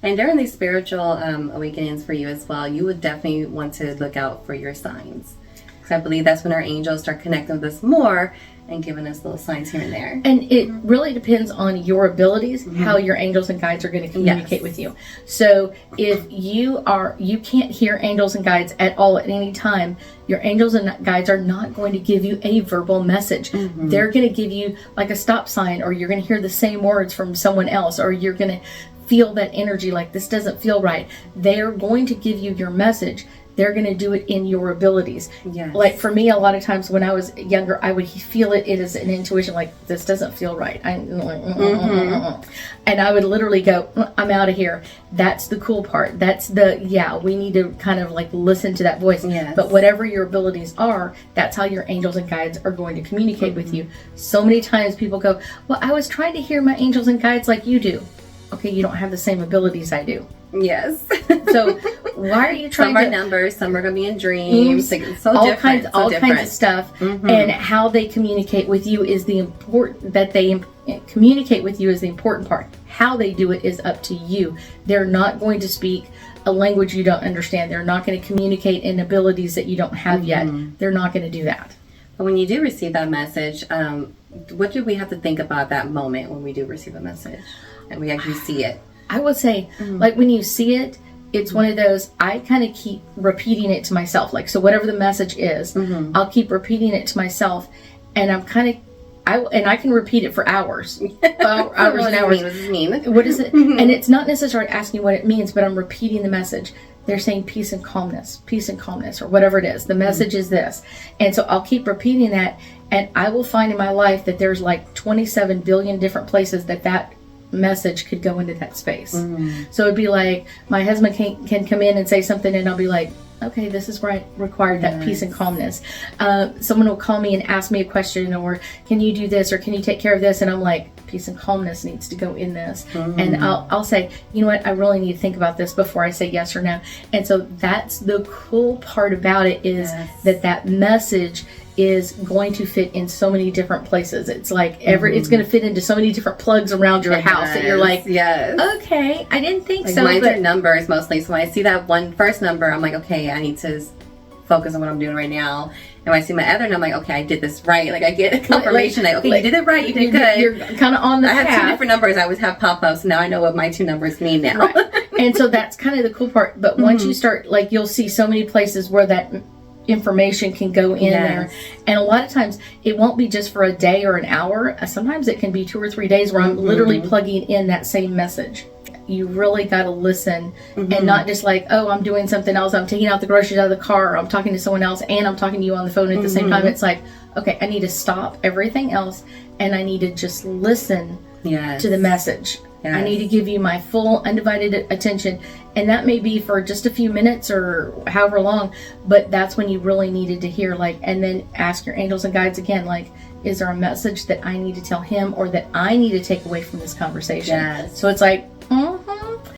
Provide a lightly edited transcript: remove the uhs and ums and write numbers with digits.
And during these spiritual awakenings for you as well, you would definitely want to look out for your signs. Because I believe that's when our angels start connecting with us more and giving us little signs here and there. And it really depends on your abilities, how your angels and guides are going to communicate with you. So if you can't hear angels and guides at all at any time, your angels and guides are not going to give you a verbal message. They're going to give you like a stop sign, or you're going to hear the same words from someone else, or you're going to feel that energy like this doesn't feel right. They're going to give you your message. They're going to do it in your abilities. Yes. Like for me, a lot of times when I was younger, I would feel it as an intuition, like this doesn't feel right. And I would literally go, I'm out of here. That's the cool part. That's we need to kind of like listen to that voice. Yes. But whatever your abilities are, that's how your angels and guides are going to communicate with you. So many times people go, well, I was trying to hear my angels and guides like you do. Okay, you don't have the same abilities I do. Yes. So why are you trying some to... are numbers, some are going to be in dreams. Like, it's so all different. kinds of stuff. And how they communicate with you is the important... That they communicate with you is the important part. How they do it is up to you. They're not going to speak a language you don't understand. They're not going to communicate in abilities that you don't have yet. They're not going to do that. But when you do receive that message, what do we have to think about that moment when we do receive a message and we actually see it? I would say, like when you see it, it's one of those, I kind of keep repeating it to myself. Like, so whatever the message is, I'll keep repeating it to myself. And I'm kind of, I can repeat it for hours. Hours and hours. What does it mean? What is it? And it's not necessarily asking what it means, but I'm repeating the message. They're saying peace and calmness, or whatever it is. The message is this. And so I'll keep repeating that. And I will find in my life that there's like 27 billion different places that message could go into that space. So it'd be like my husband can come in and say something and I'll be like, okay, this is where I required that peace and calmness. Someone will call me and ask me a question, or can you do this, or can you take care of this? And I'm like, peace and calmness needs to go in this. And I'll say, you know what, I really need to think about this before I say yes or no. And so that's the cool part about it, is that message is going to fit in so many different places. It's like it's going to fit into so many different plugs around your house that you're like, okay, I didn't think like so. Mine are numbers mostly. So when I see that first number, I'm like, okay, I need to focus on what I'm doing right now. And when I see my other number, I'm like, okay, I did this right. Like I get a confirmation that, okay, you did it right, you did good. You're kind of on the path. I have two different numbers. I always have pop-ups. Now I know what my two numbers mean now. Right. And so that's kind of the cool part. But once you start, like, you'll see so many places where that information can go in there. And a lot of times it won't be just for a day or an hour. Sometimes it can be 2 or 3 days where I'm literally plugging in that same message. You really got to listen and not just like, oh, I'm doing something else. I'm taking out the groceries out of the car. Or I'm talking to someone else and I'm talking to you on the phone at the same time. It's like, okay, I need to stop everything else and I need to just listen to the message. I need to give you my full undivided attention. And that may be for just a few minutes or however long, but that's when you really needed to hear, like, and then ask your angels and guides again, like, is there a message that I need to tell him or that I need to take away from this conversation? So it's like,